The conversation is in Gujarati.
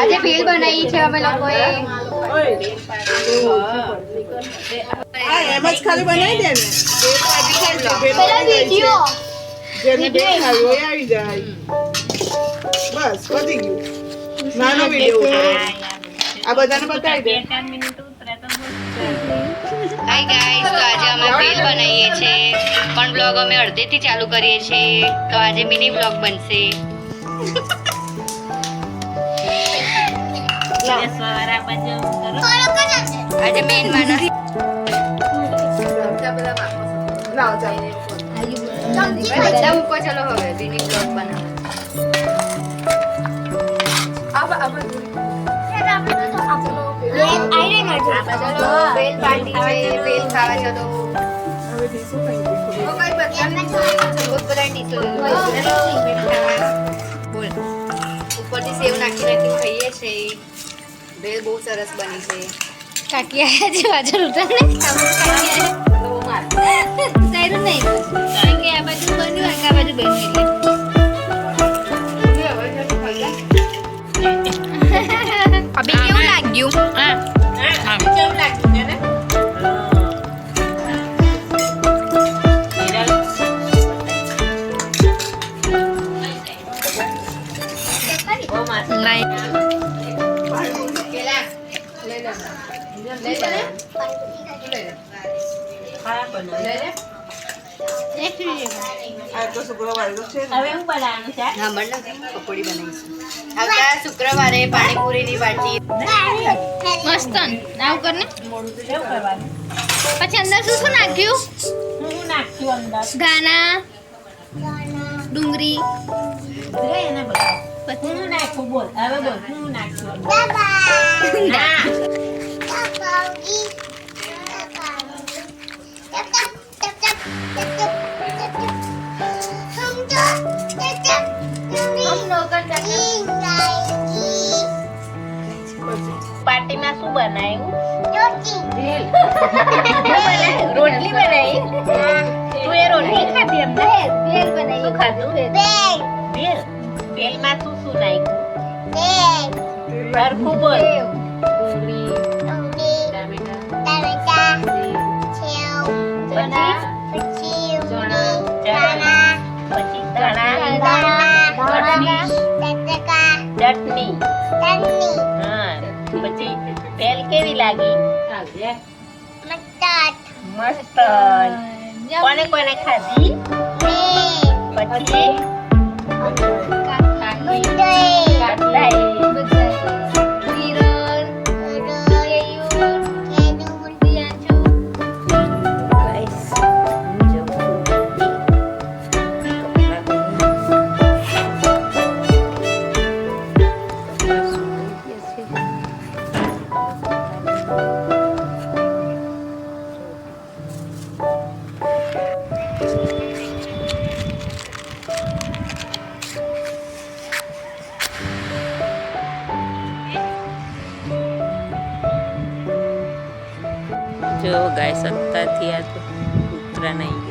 આજે ભેળ બનાવી છે અમે લોકોએ. એમ જ ખાલી બનાવી દે ને. પેલા વિડિયો જેને દેખાયું હોય આવી જાય. બસ પતી ગયું. નાનો વિડિયો ઉતારો. આ બધાને બતાવી દે. હાય ગાઈસ, તો આજે અમે ભેળ બનાવીએ છીએ પણ બ્લોગ અમે અડધેથી ચાલુ કરીએ છીએ, તો આજે મિની બ્લોગ બનશે. આજે મેન માનો લાવ ચાલ. બધા મૂકો. ચલો હવે મિની બ્લોગ બનાવો. ચલો ભેળ પાર્ટી છે, ભેળ ખાવા ચલો. હવે ડીશું કઈ દીધું. કઈ બધાને રોજ બધા ડીશો બોલ. ઉપરથી સેવ નાખી ખાઈએ છીએ. ભેળ બહુ સરસ બની છે. કાકી આયા છે પાછળ ઉતરને. તારું નહીં કારણ કે આ બાજુ બન્યું આ બાજુ બન્યું અભી કેવું લાગ્યું? કેવું લાગ્યું તને? પકોડી બનાવીશું. આવતા શુક્રવારે પાણીપુરીની પાર્ટી. મસ્ત આવું કરને. પછી અંદર શું શું નાખ્યું? ગાના, ડુંગળી, પછી નાખ્યું. બોલ હવે બોલ શું નાખ્યું? પાર્ટીમાં શું બનાવ્યું? રોટલી બનાવી. તું એ રોટલી ખાધી? એમને ભેળ બનાવી. શું ખાધું? ભેળ. ભેળમાં શું શું નાખ્યું? સરખું બોલ. ચટણી. હા પછી ભેળ કેવી લાગી? મસ્ત. કોને કોને ખાધી? પછી જો ગાય સત્તાથી આ તો ઉતરા નહીં